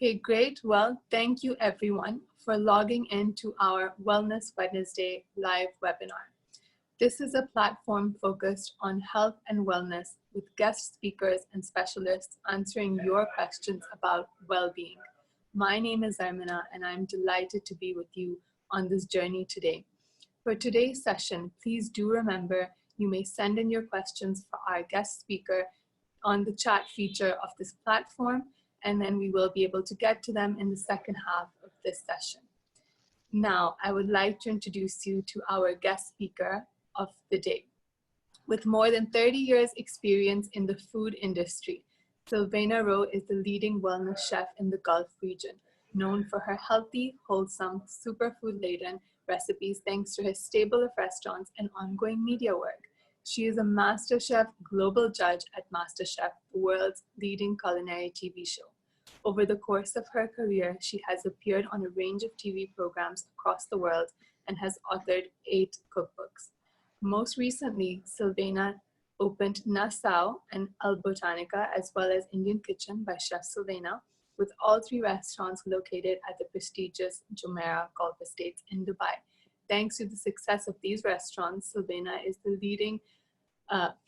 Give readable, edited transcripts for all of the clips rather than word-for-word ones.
Okay, great. Well, thank you everyone for logging into our Wellness Wednesday live webinar. This is a platform focused on health and wellness with guest speakers and specialists answering your questions about well-being. My name is Zarmina and I'm delighted to be with you on this journey today. For today's session, please do remember you may send in your questions for our guest speaker on the chat feature of this platform, and then we will be able to get to them in the second half of this session. Now, I would like to introduce you to our guest speaker of the day. With more than 30 years experience in the food industry, Silvena Rowe is the leading wellness chef in the Gulf region, known for her healthy, wholesome, superfood-laden recipes thanks to her stable of restaurants and ongoing media work. She is a MasterChef Global Judge at MasterChef, the world's leading culinary TV show. Over the course of her career, she has appeared on a range of TV programs across the world and has authored 8 cookbooks. Most recently, Silvena opened Nassau and El Botanica, as well as Indian Kitchen by Chef Silvena, with all 3 restaurants located at the prestigious Jumeirah Gulf Estates in Dubai. Thanks to the success of these restaurants, Silvena is the leading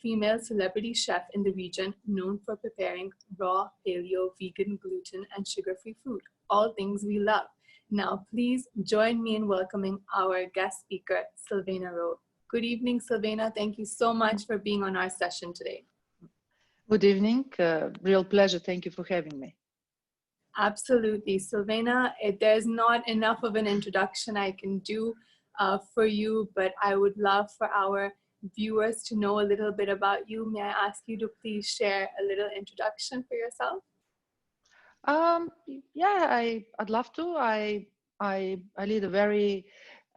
female celebrity chef in the region, known for preparing raw, paleo, vegan, gluten, and sugar-free food, all things we love. Now, please join me in welcoming our guest speaker, Silvena Rowe. Good evening, Silvena. Thank you so much for being on our session today. Good evening. Real pleasure. Thank you for having me. Absolutely. Silvena, there's not enough of an introduction I can do for you, but I would love for our viewers to know a little bit about you. May I ask you to please share a little introduction for yourself? Yeah, I'd love to. I lead a very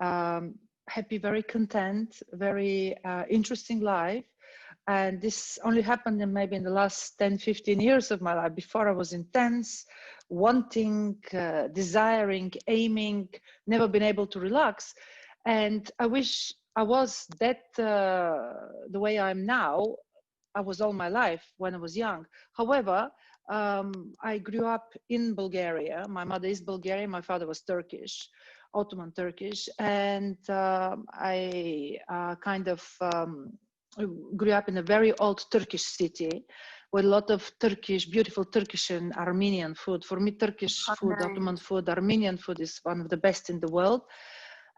happy, very content, very interesting life. And this only happened maybe in the last 10, 15 years of my life. Before I was intense, wanting, desiring, aiming, never been able to relax. And I wish I was that the way I'm now. I was all my life when I was young. However, I grew up in Bulgaria. My mother is Bulgarian. My father was Turkish, Ottoman Turkish. And I kind of grew up in a very old Turkish city with a lot of Turkish, beautiful Turkish and Armenian food. For me, Turkish food, Ottoman food, Armenian food is one of the best in the world.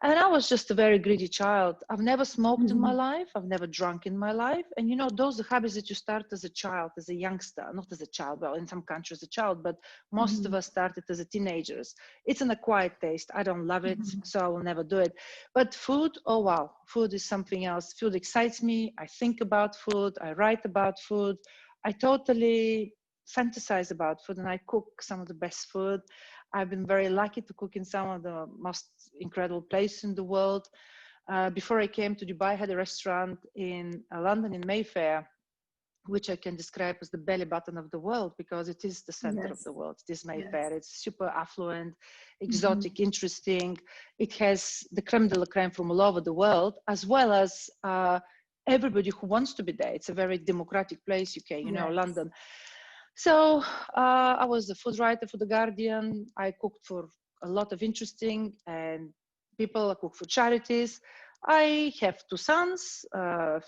And I was just a very greedy child. I've never smoked in my life. I've never drunk in my life. And you know, those are habits that you start as a child, as a youngster, not as a child, well, in some countries a child, but most of us started as a teenagers. It's an acquired taste. I don't love it, so I will never do it. But food, oh wow, food is something else. Food excites me. I think about food. I write about food. I totally fantasize about food, and I cook some of the best food. I've been very lucky to cook in some of the most incredible places in the world. Before I came to Dubai, I had a restaurant in London, in Mayfair, which I can describe as the belly button of the world, because it is the center of the world. It is Mayfair. It's super affluent, exotic, interesting. It has the creme de la creme from all over the world, as well as everybody who wants to be there. It's a very democratic place, UK, you know, London. So I was a food writer for The Guardian. I cooked for a lot of interesting and people. I cook for charities. I have 2 sons,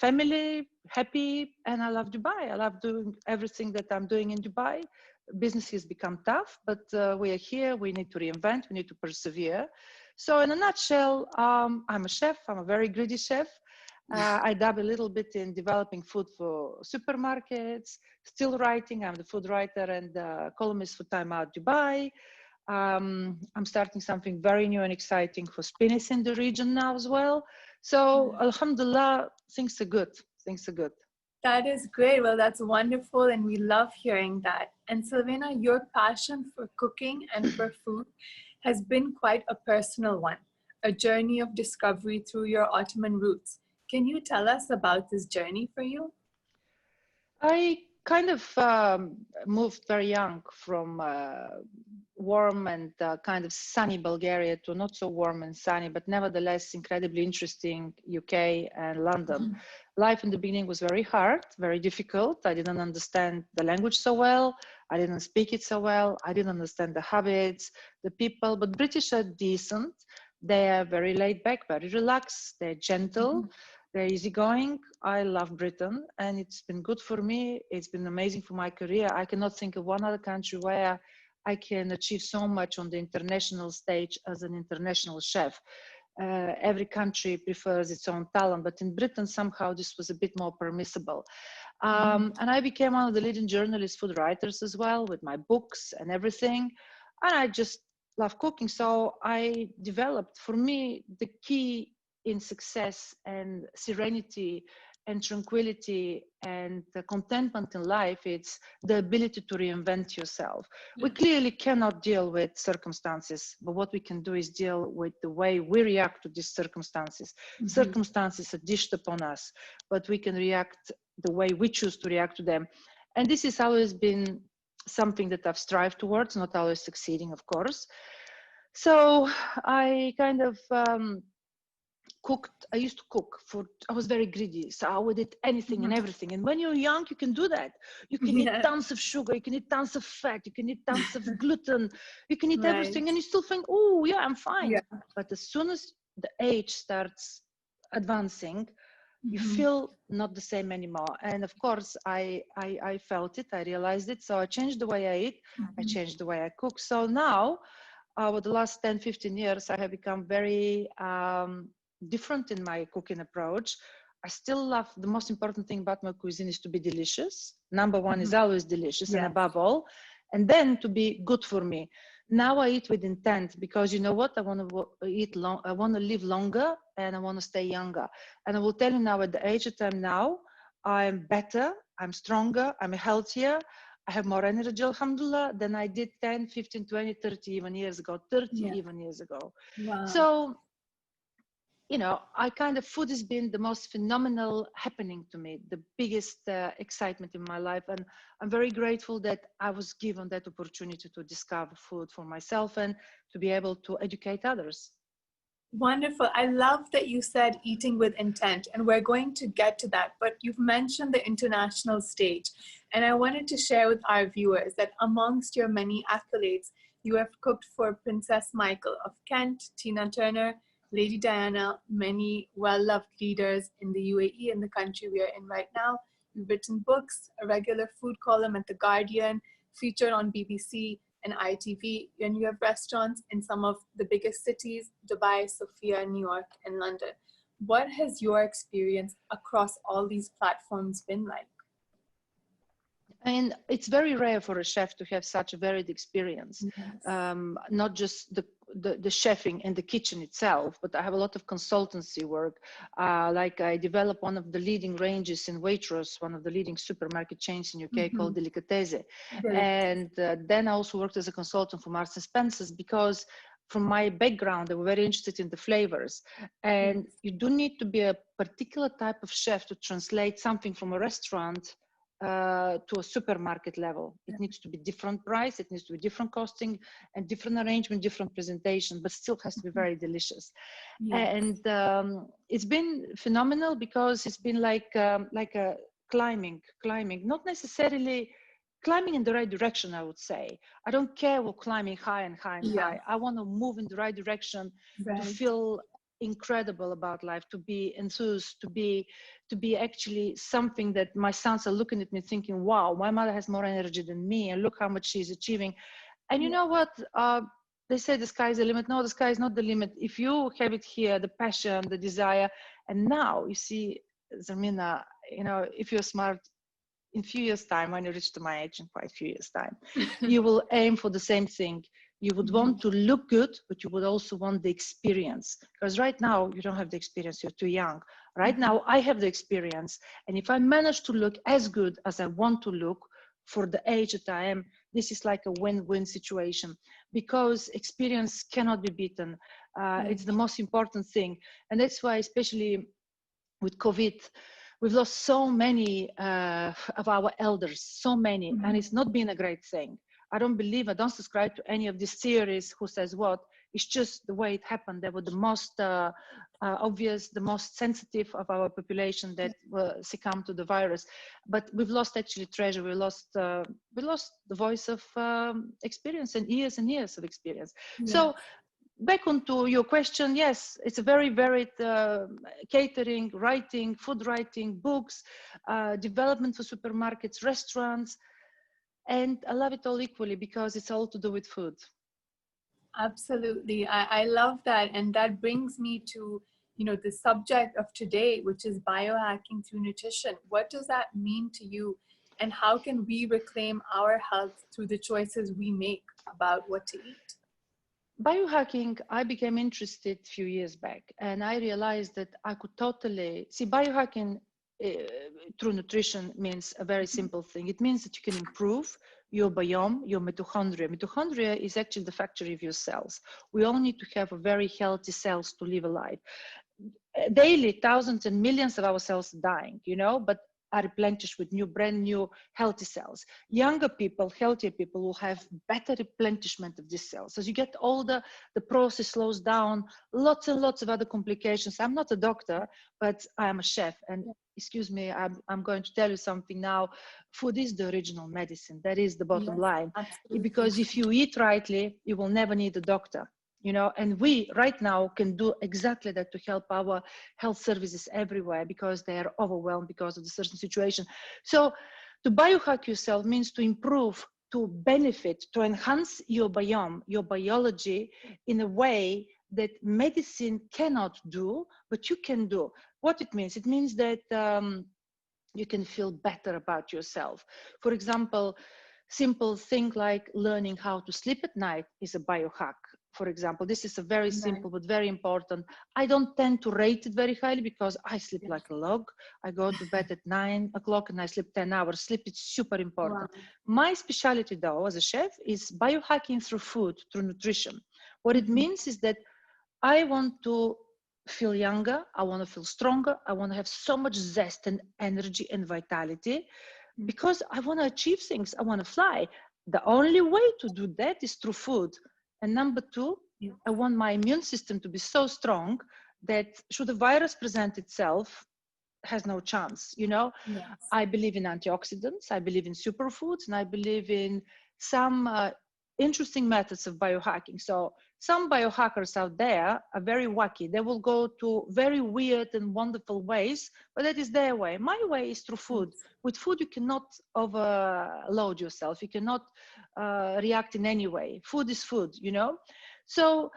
family, happy, and I love Dubai. I love doing everything that I'm doing in Dubai. Business has become tough, but we are here. We need to reinvent. We need to persevere. So in a nutshell, I'm a chef. I'm a very greedy chef. I dab a little bit in developing food for supermarkets, still writing. I'm the food writer and columnist for Time Out Dubai. I'm starting something very new and exciting for Spinach in the region now as well. So Alhamdulillah, things are good. Things are good. That is great. Well, that's wonderful. And we love hearing that. And Silvena, your passion for cooking and for food has been quite a personal one, a journey of discovery through your Ottoman roots. Can you tell us about this journey for you? I kind of moved very young from warm and kind of sunny Bulgaria to not so warm and sunny, but nevertheless incredibly interesting UK and London. Life in the beginning was very hard, very difficult. I didn't understand the language so well. I didn't speak it so well. I didn't understand the habits, the people, but British are decent. They are very laid back, very relaxed. They're gentle. They're easygoing. I love Britain, and it's been good for me. It's been amazing for my career. I cannot think of one other country where I can achieve so much on the international stage as an international chef. Every country prefers its own talent, but in Britain, somehow this was a bit more permissible. And I became one of the leading journalists, food writers as well, with my books and everything. And I just love cooking. So I developed, for me, the key in success and serenity and tranquility and the contentment in life, it's the ability to reinvent yourself. We clearly cannot deal with circumstances, but what we can do is deal with the way we react to these circumstances. Circumstances are dished upon us, but we can react the way we choose to react to them. And this has always been something that I've strived towards, not always succeeding, of course. So I kind of cooked. I used to cook I was very greedy, so I would eat anything and everything. And when you're young, you can do that. You can eat tons of sugar, you can eat tons of fat, you can eat tons of gluten, you can eat everything, and you still think, oh yeah, I'm fine. But as soon as the age starts advancing, you feel not the same anymore. And of course, I felt it, I realized it. So I changed the way I eat, I changed the way I cook. So now, over the last 10, 15 years, I have become very different in my cooking approach. I still love, the most important thing about my cuisine is to be delicious. Number one is always delicious, and above all, and then to be good for me. Now I eat with intent, because you know what? I want to eat long. I want to live longer, and I want to stay younger. And I will tell you now, at the age that I'm now, I'm better, I'm stronger, I'm healthier. I have more energy, alhamdulillah, than I did 10, 15, 20, 30 even years ago, 30 even years ago. Wow. So, you know, food has been the most phenomenal happening to me, the biggest excitement in my life. And I'm very grateful that I was given that opportunity to discover food for myself and to be able to educate others. Wonderful. I love that you said eating with intent, and we're going to get to that, but you've mentioned the international stage. And I wanted to share with our viewers that amongst your many accolades, you have cooked for Princess Michael of Kent, Tina Turner, Lady Diana, many well-loved leaders in the UAE and the country we are in right now. You've written books, a regular food column at The Guardian, featured on BBC and ITV, and you have restaurants in some of the biggest cities, Dubai, Sofia, New York, and London. What has your experience across all these platforms been like? And it's very rare for a chef to have such a varied experience, not just the chefing in the kitchen itself, but I have a lot of consultancy work. Like I developed one of the leading ranges in Waitrose, one of the leading supermarket chains in UK called Delicatese. And then I also worked as a consultant for Marks and Spencer's, because from my background, they were very interested in the flavors. And you do need to be a particular type of chef to translate something from a restaurant to a supermarket level. It needs to be different price, it needs to be different costing and different arrangement, different presentation, but still has to be very delicious. And it's been phenomenal, because it's been like a climbing, not necessarily climbing in the right direction, I would say. I don't care about climbing high and high and high. I want to move in the right direction to feel incredible about life, to be enthused, to be actually something that my sons are looking at me thinking, wow, my mother has more energy than me, and look how much she's achieving. And you know what? They say the sky is the limit. No, the sky is not the limit. If you have it here, the passion, the desire, and now you see, Zarmina, you know, if you're smart, in a few years' time, when you reach to my age, in quite a few years' time, you will aim for the same thing. You would want to look good, but you would also want the experience. Because right now, you don't have the experience, you're too young. Right now, I have the experience. And if I manage to look as good as I want to look for the age that I am, this is like a win-win situation, because experience cannot be beaten. It's the most important thing. And that's why, especially with COVID, we've lost so many of our elders, so many, and it's not been a great thing. I don't subscribe to any of these theories who says what. It's just the way it happened. They were the most obvious, the most sensitive of our population that succumbed to the virus. But we've lost actually treasure. We lost the voice of experience and years of experience. Yeah. So back onto your question, yes, it's a very varied catering, writing, food writing, books, development for supermarkets, restaurants, and I love it all equally because it's all to do with food. Absolutely. I love that. And that brings me to, the subject of today, which is biohacking through nutrition. What does that mean to you? And how can we reclaim our health through the choices we make about what to eat? Biohacking, I became interested a few years back, and I realized that I could totally see biohacking through nutrition means a very simple thing. It means that you can improve your biome, your mitochondria. Mitochondria is actually the factory of your cells. We all need to have a very healthy cells to live a life. Daily, thousands and millions of our cells are dying, but are replenished with brand new healthy cells. Younger people, healthier people will have better replenishment of these cells. As you get older, the process slows down, lots and lots of other complications. I'm not a doctor, but I'm a chef. And excuse me, I'm going to tell you something now. Food is the original medicine. That is the bottom line. Absolutely. Because if you eat rightly, you will never need a doctor. And we right now can do exactly that to help our health services everywhere because they are overwhelmed because of the certain situation. So to biohack yourself means to improve, to benefit, to enhance your biome, your biology in a way that medicine cannot do, but you can do. What it means? It means that you can feel better about yourself. For example, simple thing like learning how to sleep at night is a biohack. For example, this is a very simple but very important. I don't tend to rate it very highly because I sleep like a log. I go to bed at 9 o'clock and I sleep 10 hours. Sleep is super important. Wow. My specialty though, as a chef, is biohacking through food, through nutrition. What it means is that I want to feel younger. I want to feel stronger. I want to have so much zest and energy and vitality because I want to achieve things. I want to fly. The only way to do that is through food. And number two, I want my immune system to be so strong that should the virus present itself, has no chance, Yes. I believe in antioxidants, I believe in superfoods, and I believe in some interesting methods of biohacking. So some biohackers out there are very wacky. They will go to very weird and wonderful ways, but that is their way. My way is through food. With food, you cannot overload yourself. You cannot react in any way. Food is food, So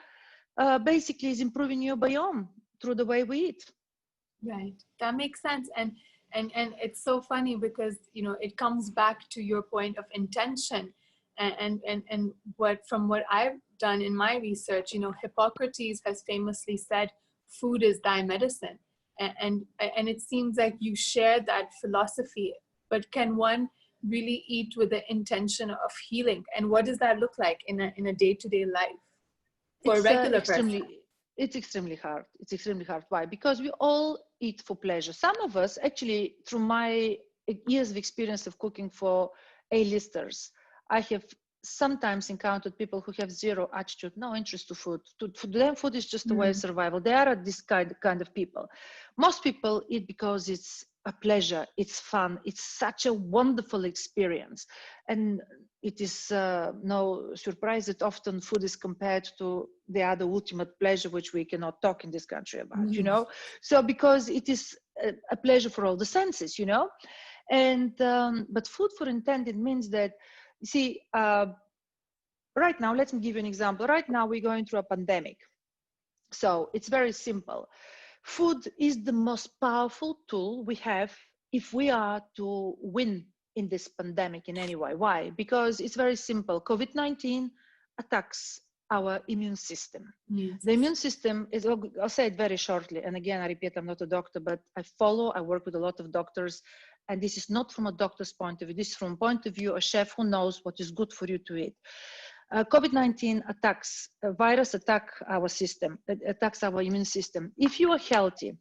basically, it's improving your biome through the way we eat. Right. That makes sense. And it's so funny because, it comes back to your point of intention and from what I've done in my research, Hippocrates has famously said, food is thy medicine. And it seems like you share that philosophy, but can one really eat with the intention of healing? And what does that look like in a day-to-day life for a regular person? It's extremely hard. It's extremely hard. Why? Because we all eat for pleasure. Some of us, actually, through my years of experience of cooking for A-listers, I have sometimes encountered people who have zero attitude, no interest to food. For them, food is just a way of survival. They are this kind of people. Most people eat because it's a pleasure, it's fun, it's such a wonderful experience. And it is no surprise that often food is compared to the other ultimate pleasure, which we cannot talk in this country about, So because it is a pleasure for all the senses, And, but food for intended means that, you see, right now, let me give you an example. Right now, we're going through a pandemic. So it's very simple. Food is the most powerful tool we have if we are to win in this pandemic in any way. Why? Because it's very simple. COVID-19 attacks our immune system. Yes. The immune system is, I'll say it very shortly. And again, I repeat, I'm not a doctor, but I work with a lot of doctors. And this is not from a doctor's point of view. This is from a point of view, a chef who knows what is good for you to eat. COVID-19 attacks, a virus attack our system, attacks our immune system. If you are healthy,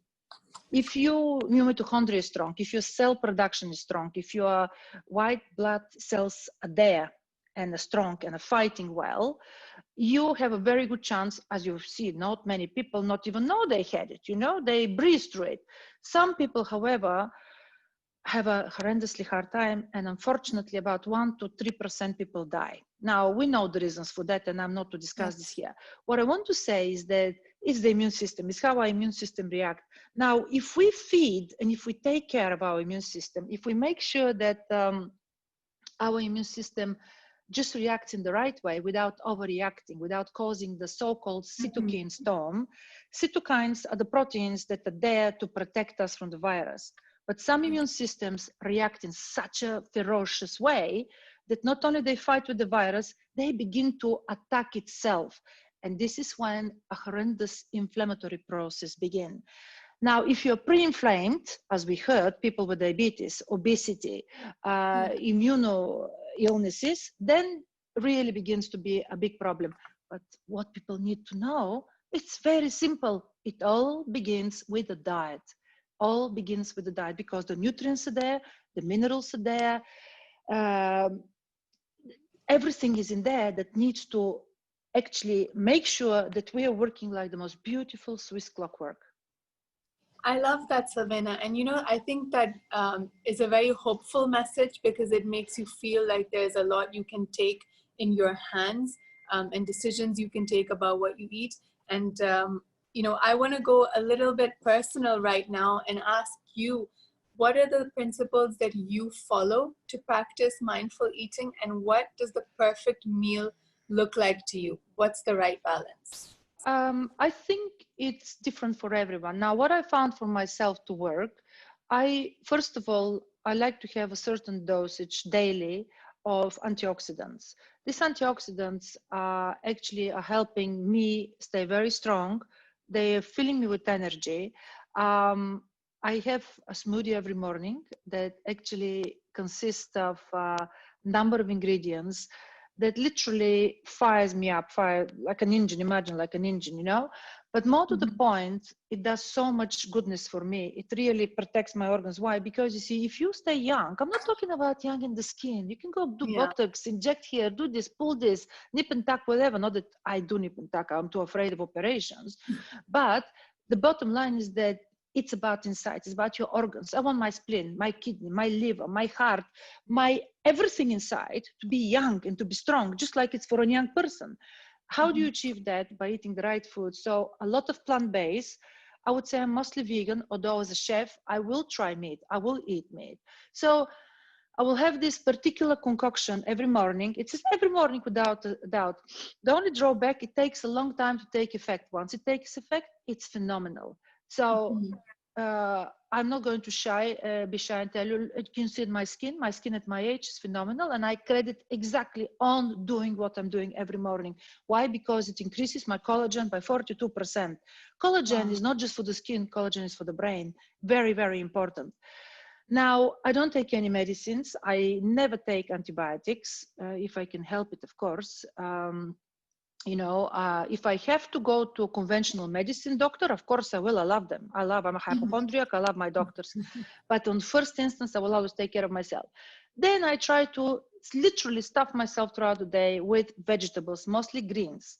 if your mitochondria is strong, if your cell production is strong, if your white blood cells are there, and strong and fighting well, you have a very good chance, as you see, not many people not even know they had it, you know, they breeze through it. Some people, however, have a horrendously hard time, and unfortunately about 1 to 3% people die. Now, we know the reasons for that, and I'm not to discuss this here. What I want to say is that it's the immune system, it's how our immune system reacts. Now, if we feed and if we take care of our immune system, if we make sure that our immune system just reacts in the right way without overreacting, without causing the so-called cytokine storm. Cytokines are the proteins that are there to protect us from the virus. But some immune systems react in such a ferocious way that not only they fight with the virus, they begin to attack itself. And this is when a horrendous inflammatory process begins. Now, if you're pre-inflamed, as we heard, people with diabetes, obesity, immuno illnesses, then really begins to be a big problem. But what people need to know, it's very simple. It all begins with the diet. All begins with the diet because the nutrients are there, the minerals are there, everything is in there that needs to actually make sure that we are working like the most beautiful Swiss clockwork. I love that, Silvena. And you know, I think that is a very hopeful message because it makes you feel like there's a lot you can take in your hands and decisions you can take about what you eat. And, you know, I want to go a little bit personal right now and ask you, what are the principles that you follow to practice mindful eating, and what does the perfect meal look like to you? What's the right balance? I think it's different for everyone. Now, what I found for myself to work, first of all, I like to have a certain dosage daily of antioxidants. These antioxidants are actually helping me stay very strong. They are filling me with energy. I have a smoothie every morning that actually consists of a number of ingredients that literally fires me up, like an engine, imagine like an engine, you know? But more to the point, it does so much goodness for me. It really protects my organs. Why? Because you see, if you stay young, I'm not talking about young in the skin. You can go do Botox, inject here, do this, pull this, nip and tuck, whatever. Not that I do nip and tuck, I'm too afraid of operations. But the bottom line is that it's about inside, it's about your organs. I want my spleen, my kidney, my liver, my heart, my everything inside to be young and to be strong, just like it's for a young person. How do you achieve that? By eating the right food. So a lot of plant-based. I would say I'm mostly vegan, although as a chef, I will try meat, I will eat meat. So I will have this particular concoction every morning. It's every morning without a doubt. The only drawback, it takes a long time to take effect. Once it takes effect, it's phenomenal. So I'm not going to be shy and tell you, you can see my skin at my age is phenomenal. And I credit exactly on doing what I'm doing every morning. Why? Because it increases my collagen by 42%. Collagen is not just for the skin, collagen is for the brain. Very, very important. Now, I don't take any medicines. I never take antibiotics, if I can help it, of course. You know, if I have to go to a conventional medicine doctor, of course I will. I love them. I'm a hypochondriac. I love my doctors. But on first instance, I will always take care of myself. Then I try to literally stuff myself throughout the day with vegetables, mostly greens.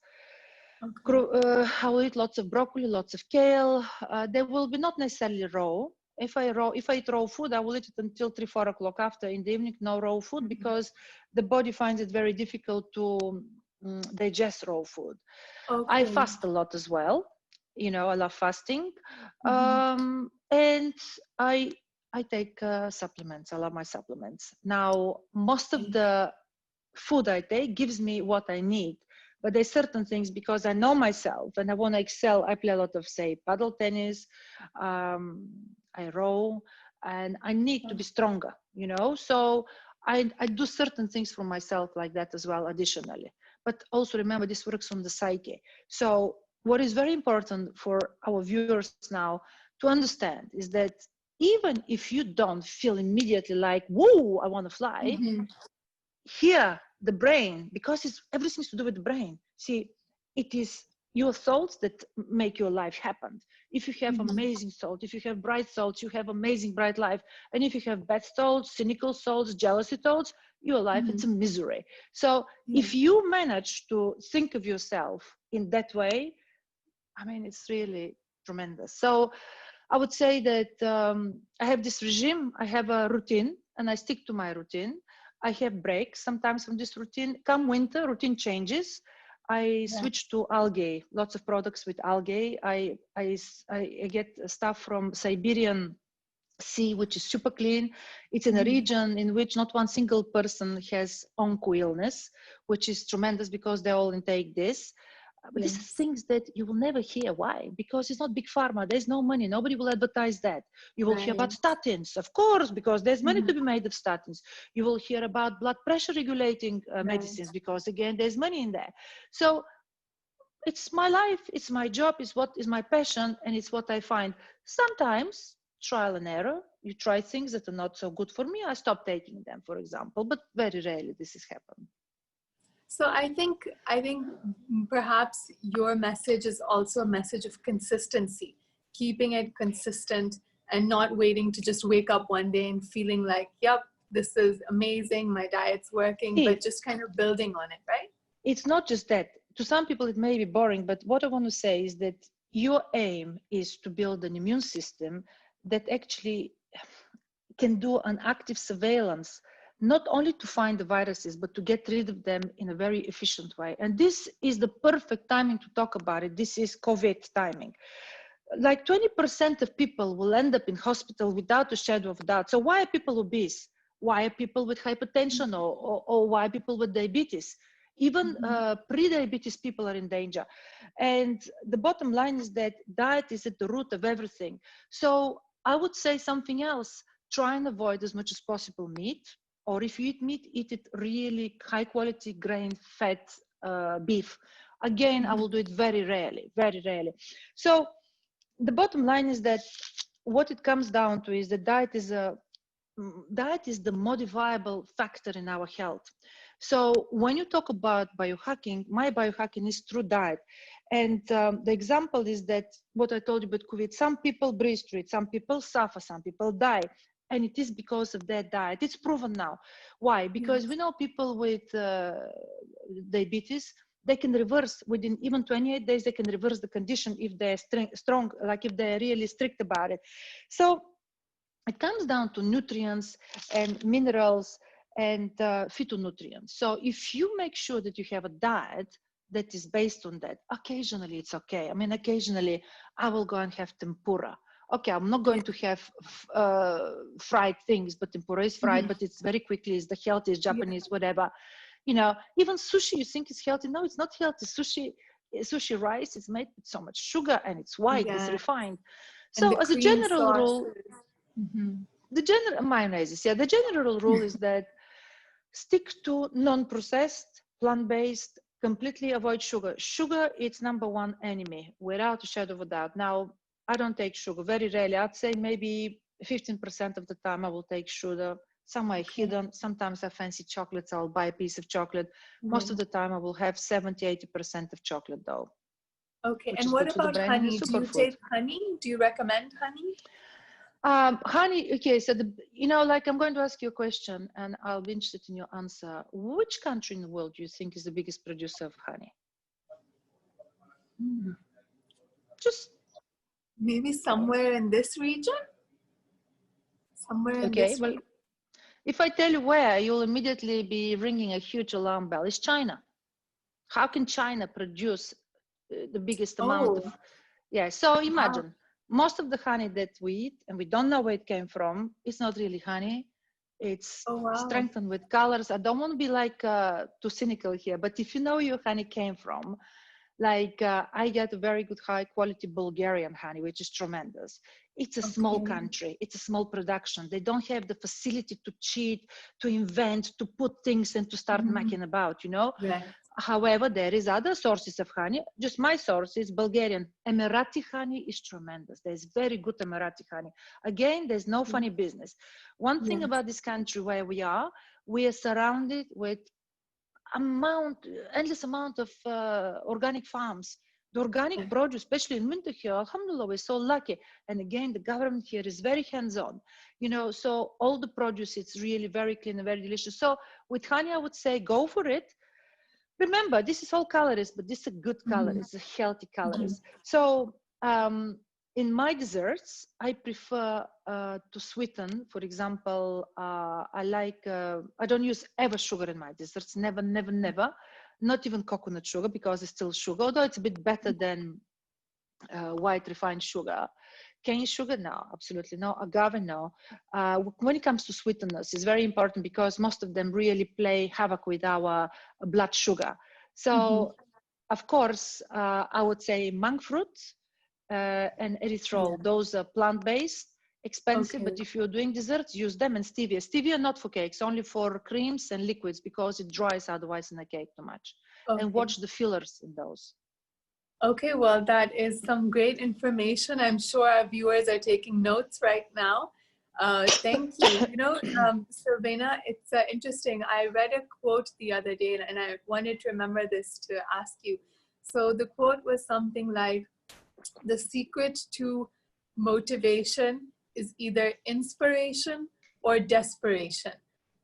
I will eat lots of broccoli, lots of kale. They will be not necessarily raw. If I eat raw food, I will eat it until 3-4 o'clock after in the evening, no raw food, because the body finds it very difficult to digest raw food. I fast a lot as well. You know, I love fasting. And I take supplements. I love my supplements. Now, most of the food I take gives me what I need. But there's certain things, because I know myself and I want to excel. I play a lot of, say, paddle tennis. I row, and I need to be stronger, you know? So I do certain things for myself like that as well, additionally. But also remember, this works on the psyche. So what is very important for our viewers now to understand is that even if you don't feel immediately like, whoa, I want to fly, here, the brain, because it's everything's to do with the brain. See, it is your thoughts that make your life happen. If you have amazing thoughts, if you have bright thoughts, you have amazing bright life. And if you have bad thoughts, cynical thoughts, jealousy thoughts, your life, it's a misery. So if you manage to think of yourself in that way, I mean, it's really tremendous. So I would say that I have this regime, I have a routine, and I stick to my routine. I have breaks sometimes from this routine. Come winter, routine changes. I switch to algae, lots of products with algae. I get stuff from Siberian sea, which is super clean. It's in a region in which not one single person has onco illness, which is tremendous because they all intake this. But these are things that you will never hear. Why? Because it's not big pharma. There's no money. Nobody will advertise that. You will hear about statins, of course, because there's money to be made of statins. You will hear about blood pressure regulating medicines because, again, there's money in there. So it's my life. It's my job. It's what is my passion. And it's what I find. Sometimes trial and error. You try things that are not so good for me. I stop taking them, for example. But very rarely this has happened. So I think perhaps your message is also a message of consistency, keeping it consistent and not waiting to just wake up one day and feeling like, yep, this is amazing, my diet's working, but just kind of building on it, right? It's not just that. To some people, it may be boring, but what I want to say is that your aim is to build an immune system that actually can do an active surveillance, not only to find the viruses, but to get rid of them in a very efficient way. And this is the perfect timing to talk about it. This is COVID timing. Like 20% of people will end up in hospital without a shadow of doubt. So why are people obese? Why are people with hypertension or why are people with diabetes? Even pre-diabetes people are in danger. And the bottom line is that diet is at the root of everything. So I would say something else. Try and avoid as much as possible meat. Or if you eat meat, eat it really high quality grain fat beef. Again, I will do it very rarely, very rarely. So the bottom line is that what it comes down to is that diet is the modifiable factor in our health. So when you talk about biohacking, my biohacking is through diet. And the example is that what I told you about COVID, some people breathe through it, some people suffer, some people die. And it is because of their diet. It's proven now. Why? Because we know people with diabetes, they can reverse within even 28 days, they can reverse the condition if they're strong, like if they're really strict about it. So it comes down to nutrients and minerals and phytonutrients. So if you make sure that you have a diet that is based on that, occasionally it's okay. I mean, occasionally I will go and have tempura. Okay, I'm not going to have fried things, but tempura is fried, but it's very quickly, it's the healthiest Japanese, whatever. You know, even sushi you think is healthy. No, it's not healthy. Sushi rice is made with so much sugar and it's white, it's refined. So as a general rule, the general rule is that stick to non-processed, plant-based, completely avoid sugar. Sugar, it's number one enemy, without a shadow of a doubt. Now, I don't take sugar, very rarely. I'd say maybe 15% of the time I will take sugar, somewhere hidden. Sometimes I fancy chocolates, I'll buy a piece of chocolate. Most of the time I will have 70-80% of chocolate though. Okay, and what about honey? Do you take honey? Do you recommend honey? Honey, okay, so like I'm going to ask you a question and I'll be interested in your answer. Which country in the world do you think is the biggest producer of honey? Just maybe somewhere in this region? Somewhere in this region? If I tell you where, you'll immediately be ringing a huge alarm bell. It's China. How can China produce the biggest amount of... Yeah, so imagine, most of the honey that we eat, and we don't know where it came from, it's not really honey. It's strengthened with colors. I don't want to be like too cynical here, but if you know where your honey came from, like I get a very good high quality Bulgarian honey, which is tremendous. It's a small country. It's a small production. They don't have the facility to cheat, to invent, to put things and to start mucking about, you know? Right. However, there is other sources of honey. Just my source is Bulgarian. Emirati honey is tremendous. There's very good Emirati honey. Again, there's no funny business. One thing about this country where we are surrounded with endless amount of organic farms. The organic produce, especially in winter here, alhamdulillah, we're so lucky. And again, the government here is very hands-on, you know, so all the produce, it's really very clean and very delicious. So with honey, I would say go for it. Remember, this is all calories, but this is a good calories, healthy calories. So in my desserts, I prefer to sweeten. For example, I don't use ever sugar in my desserts, never, never, never. Not even coconut sugar, because it's still sugar, although it's a bit better than white refined sugar. Cane sugar, no, absolutely no. Agave, no. When it comes to sweeteners, it's very important because most of them really play havoc with our blood sugar. So, of course, I would say monk fruit and erythritol. Those are plant-based, expensive, but if you're doing desserts, use them. And stevia. Stevia not for cakes, only for creams and liquids, because it dries otherwise in a cake too much. And watch the fillers in those. Okay, well, that is some great information. I'm sure our viewers are taking notes right now. Thank you. You know, Silvena, it's interesting. I read a quote the other day, and I wanted to remember this to ask you. So the quote was something like, the secret to motivation is either inspiration or desperation.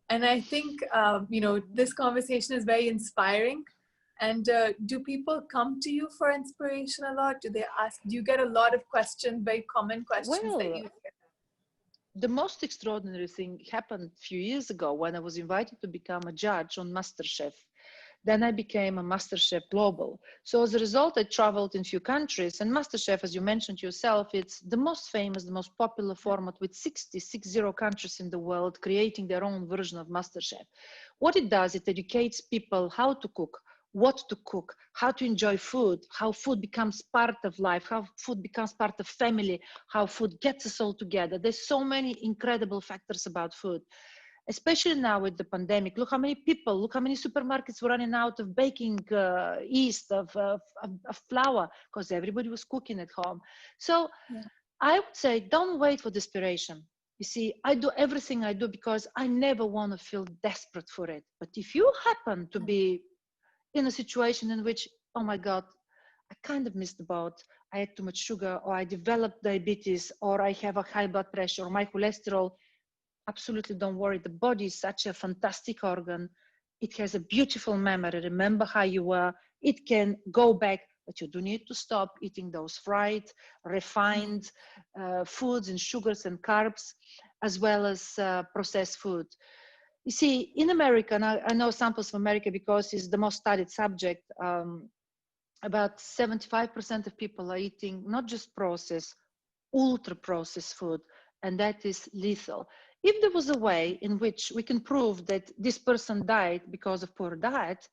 And I think, you know, this conversation is very inspiring. And do people come to you for inspiration a lot? Do they ask, do you get a lot of questions, very common questions that you get? The most extraordinary thing happened a few years ago when I was invited to become a judge on MasterChef. Then I became a MasterChef Global. So as a result, I traveled in a few countries, and MasterChef, as you mentioned yourself, it's the most famous, the most popular format with 60 countries in the world creating their own version of MasterChef. What it does, it educates people how to cook, what to cook, how to enjoy food, how food becomes part of life, how food becomes part of family, how food gets us all together. There's so many incredible factors about food. Especially now with the pandemic, look how many people, look how many supermarkets were running out of baking yeast, of flour, because everybody was cooking at home. So I would say, don't wait for desperation. You see, I do everything I do because I never want to feel desperate for it. But if you happen to be in a situation in which, oh my God, I kind of missed the boat, I had too much sugar, or I developed diabetes, or I have a high blood pressure, or my cholesterol, absolutely don't worry. The body is such a fantastic organ. It has a beautiful memory. Remember how you were. It can go back, but you do need to stop eating those fried, refined foods and sugars and carbs, as well as processed food. You see, in America, and I know samples from America because it's the most studied subject, about 75% of people are eating not just processed, ultra processed food, and that is lethal. If there was a way in which we can prove that this person died because of poor diet,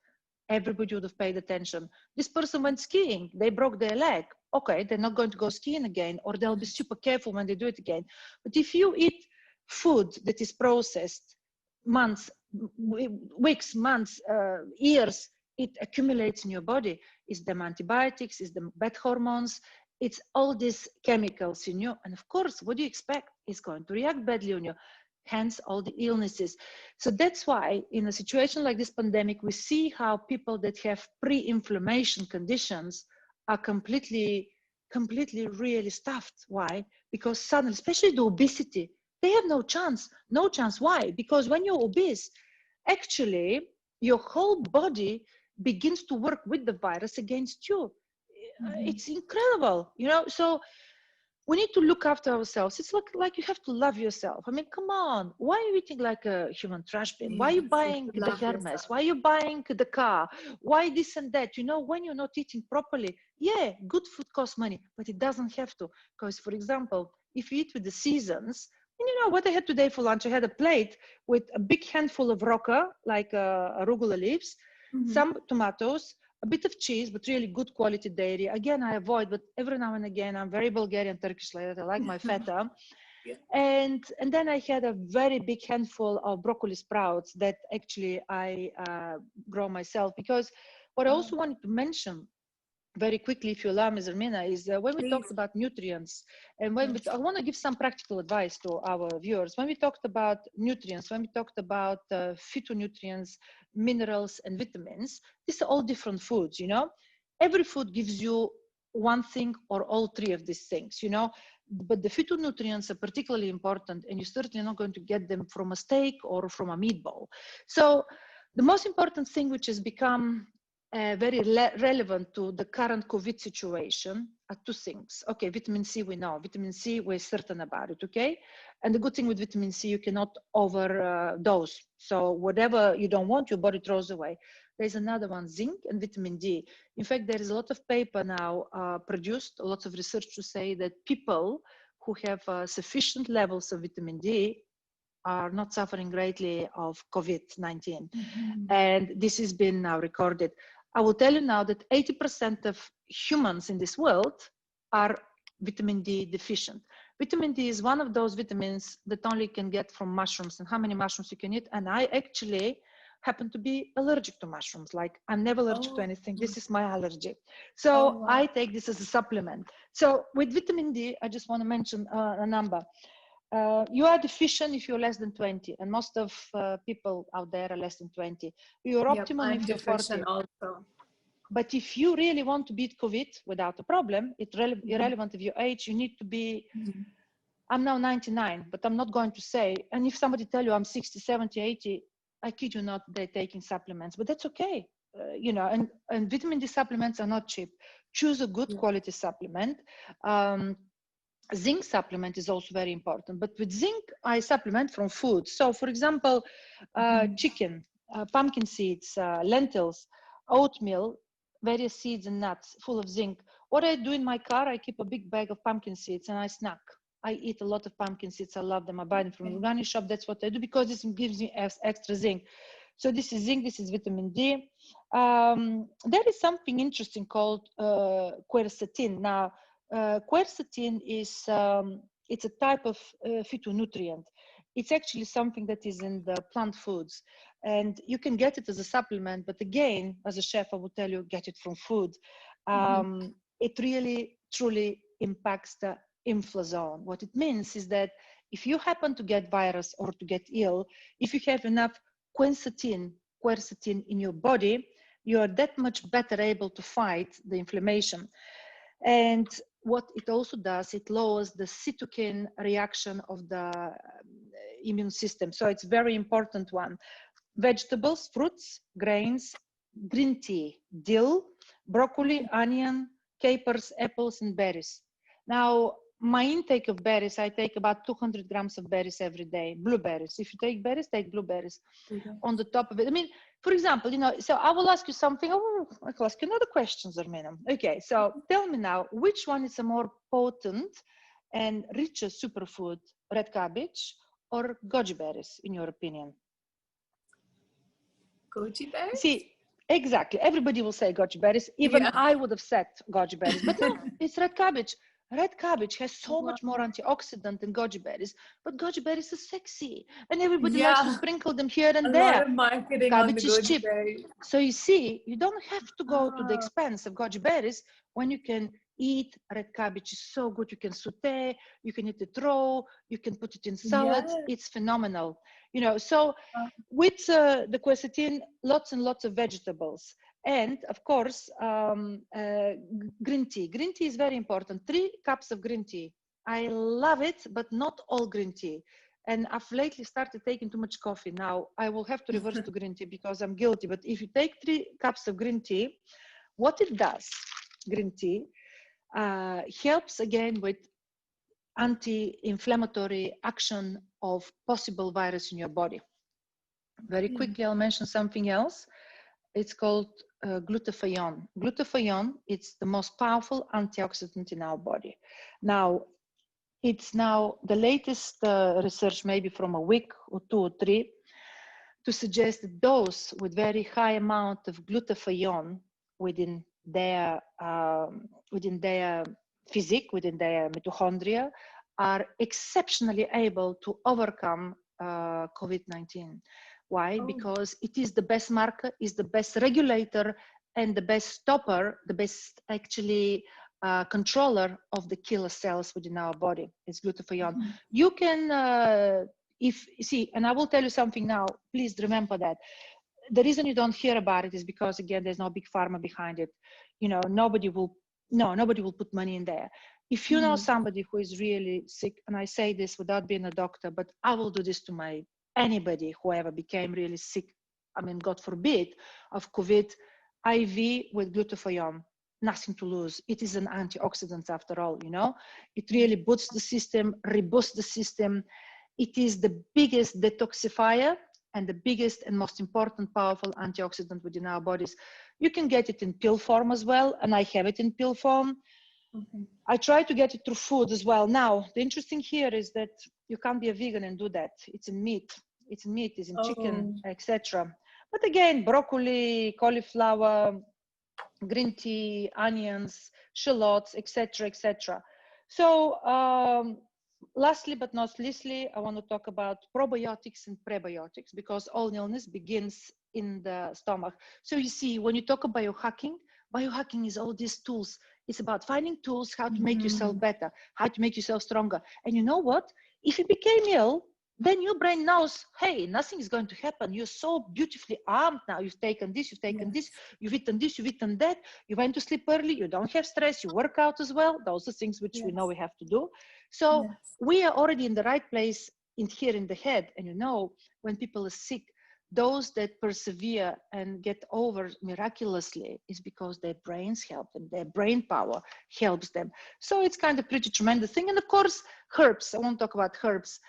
everybody would have paid attention. This person went skiing, they broke their leg. Okay, they're not going to go skiing again, or they'll be super careful when they do it again. But if you eat food that is processed, months, weeks, months, years, it accumulates in your body. It's them antibiotics, it's the bad hormones, it's all these chemicals in you. And of course, what do you expect? It's going to react badly on you, hence all the illnesses. So that's why in a situation like this pandemic, we see how people that have pre-inflammation conditions are completely really stuffed. Why? Because suddenly, especially the obesity, they have no chance. No chance. Why? Because when you're obese, actually, your whole body begins to work with the virus against you. It's incredible, you know. So we need to look after ourselves. It's like you have to love yourself. I mean, come on. Why are you eating like a human trash bin? Why are you buying the Hermes? Why are you buying the car? Why this and that? You know, when you're not eating properly, yeah, good food costs money, but it doesn't have to. Because, for example, if you eat with the seasons, and you know what I had today for lunch? I had a plate with a big handful of roca, like arugula leaves, some tomatoes, a bit of cheese, but really good quality dairy. Again, I avoid, but every now and again, I'm very Bulgarian Turkish like that. I like my feta. And then I had a very big handful of broccoli sprouts that actually I grow myself. Because what I also wanted to mention very quickly, if you allow me, Zarmina, is when we talked about nutrients, and when I want to give some practical advice to our viewers. When we talked about nutrients, when we talked about phytonutrients, minerals, and vitamins, these are all different foods, you know. Every food gives you one thing or all three of these things, you know. But the phytonutrients are particularly important, and you're certainly not going to get them from a steak or from a meatball. So the most important thing, which has become very relevant to the current COVID situation, are two things. Okay, vitamin C, we know. Vitamin C, we're certain about it, okay? And the good thing with vitamin C, you cannot overdose. So whatever you don't want, your body throws away. There's another one, zinc and vitamin D. In fact, there is a lot of paper now produced, lots of research to say that people who have sufficient levels of vitamin D are not suffering greatly of COVID-19. And this has been now recorded. I will tell you now that 80% of humans in this world are vitamin D deficient. Vitamin D is one of those vitamins that only can get from mushrooms, and how many mushrooms you can eat. And I actually happen to be allergic to mushrooms. Like, I'm never allergic to anything. This is my allergy. So I take this as a supplement. So with vitamin D, I just want to mention a number. You are deficient if you're less than 20, and most of people out there are less than 20. You're optimum if you're 40. Also. But if you really want to beat COVID without a problem, it's irrelevant of your age, you need to be, I'm now 99, but I'm not going to say, and if somebody tell you I'm 60, 70, 80, I kid you not, they're taking supplements, but that's okay. You know, and vitamin D supplements are not cheap. Choose a good quality supplement. Zinc supplement is also very important, but with zinc, I supplement from food. So for example, chicken, pumpkin seeds, lentils, oatmeal, various seeds and nuts full of zinc. What I do in my car, I keep a big bag of pumpkin seeds and I snack. I eat a lot of pumpkin seeds. I love them. I buy them from the organic shop. That's what I do because this gives me extra zinc. So this is zinc, this is vitamin D. There is something interesting called quercetin. Now, quercetin is it's a type of phytonutrient. It's actually something that is in the plant foods, and you can get it as a supplement. But again, as a chef, I will tell you, get it from food. It really, truly impacts the inflazone. What it means is that if you happen to get virus or to get ill, if you have enough quercetin in your body, you are that much better able to fight the inflammation. And what it also does, it lowers the cytokine reaction of the immune system. So it's very important one. Vegetables, fruits, grains, green tea, dill, broccoli, onion, capers, apples, and berries. Now, my intake of berries, I take about 200 grams of berries every day. Blueberries. If you take berries, take blueberries. On the top of it. I mean, for example, you know, so I will ask you something. Oh, I'll ask you another question, Zarmina. Okay, so tell me now, which one is a more potent and richer superfood, red cabbage or goji berries, in your opinion? Goji berries? See, exactly. Everybody will say goji berries. Even I would have said goji berries, but no, it's red cabbage. Red cabbage has so much more antioxidant than goji berries, but goji berries are sexy, and everybody likes to sprinkle them here and there. A lot of marketing Cabbage on the is cheap. berries. So you see, you don't have to go to the expense of goji berries when you can eat red cabbage. Is so good. You can saute, you can eat it raw, you can put it in salads. It's phenomenal. You know, so with the quercetin, lots and lots of vegetables. And of course, green tea. Green tea is very important. 3 cups of green tea. I love it, but not all green tea. And I've lately started taking too much coffee. Now I will have to reverse to green tea because I'm guilty. But if you take 3 cups of green tea, what it does, green tea, helps again with anti-inflammatory action of possible virus in your body. Very quickly, I'll mention something else. It's called glutathione. Glutathione, it's the most powerful antioxidant in our body. Now, it's now the latest research, maybe from a week or 2 or 3, to suggest that those with very high amount of glutathione within their physique, within their mitochondria, are exceptionally able to overcome COVID-19. Why? Because it is the best marker, is the best regulator, and the best stopper, the best actually controller of the killer cells within our body. It's glutathione. You can, and I will tell you something now, please remember that. The reason you don't hear about it is because, again, there's no big pharma behind it. You know, nobody will No, nobody will put money in there. If you know somebody who is really sick, and I say this without being a doctor, but I will do this to my anybody who ever became really sick, I mean, God forbid, of COVID, IV with glutathione, nothing to lose. It is an antioxidant after all, you know. It really boosts the system, reboosts the system. It is the biggest detoxifier and the biggest and most important powerful antioxidant within our bodies. You can get it in pill form as well, and I have it in pill form. I try to get it through food as well. Now, the interesting here is that you can't be a vegan and do that. It's in meat. It's in meat, it's in chicken, etc. But again, broccoli, cauliflower, green tea, onions, shallots, etc., etc. So, lastly but not leastly, I want to talk about probiotics and prebiotics, because all illness begins in the stomach. So you see, when you talk about biohacking, biohacking is all these tools. It's about finding tools, how to make yourself better, how to make yourself stronger. And you know what? If you became ill, then your brain knows, hey, nothing is going to happen. You're so beautifully armed now. You've taken this, you've taken this, you've eaten this, you've eaten that. You went to sleep early, you don't have stress, you work out as well. Those are things which we know we have to do. So we are already in the right place in here in the head. And you know, when people are sick, those that persevere and get over miraculously is because their brains help them, their brain power helps them. So it's kind of pretty tremendous thing. And of course, herbs. I want to talk about herbs.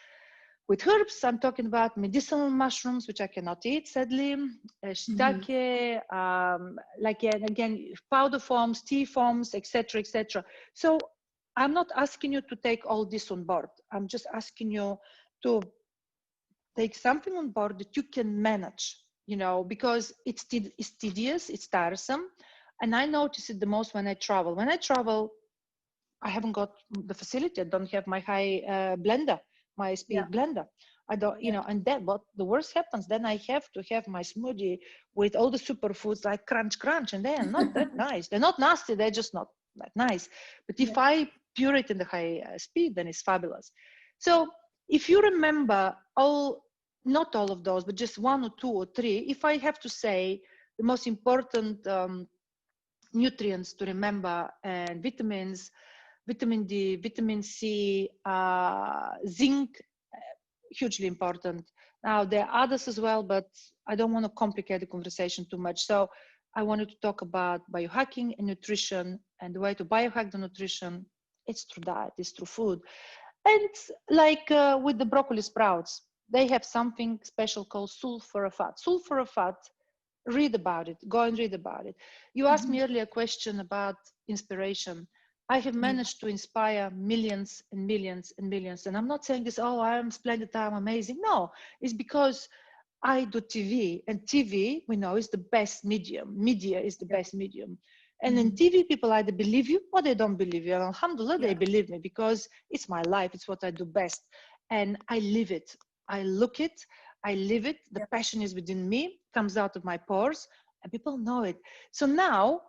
With herbs, I'm talking about medicinal mushrooms, which I cannot eat, sadly, shiitake, like again, powder forms, tea forms, etc., etc. So I'm not asking you to take all this on board. I'm just asking you to take something on board that you can manage, you know, because it's tedious, it's tiresome. And I notice it the most when I travel. When I travel, I haven't got the facility. I don't have my high blender, my speed blender. I don't, you know, and then what the worst happens, then I have to have my smoothie with all the superfoods like crunch, and they are not that nice. They're not nasty, they're just not that nice. But if I pure it in the high speed, then it's fabulous. So if you remember not all of those, but just one or two or three, if I have to say the most important nutrients to remember, and vitamins, vitamin D, vitamin C, zinc, hugely important. Now, there are others as well, but I don't want to complicate the conversation too much. So I wanted to talk about biohacking and nutrition, and the way to biohack the nutrition, it's through diet, it's through food. And like with the broccoli sprouts, they have something special called sulforaphat. Sulforaphat, read about it, go and read about it. You asked me earlier a question about inspiration. I have managed to inspire millions and millions and millions. And I'm not saying this, oh, I'm splendid, I'm amazing. No, it's because I do TV, and TV, we know, is the best medium. Media is the best medium. And in TV, people either believe you or they don't believe you. And alhamdulillah, they believe me, because it's my life. It's what I do best. And I live it. I look it. I live it. The passion is within me, comes out of my pores, and people know it. So now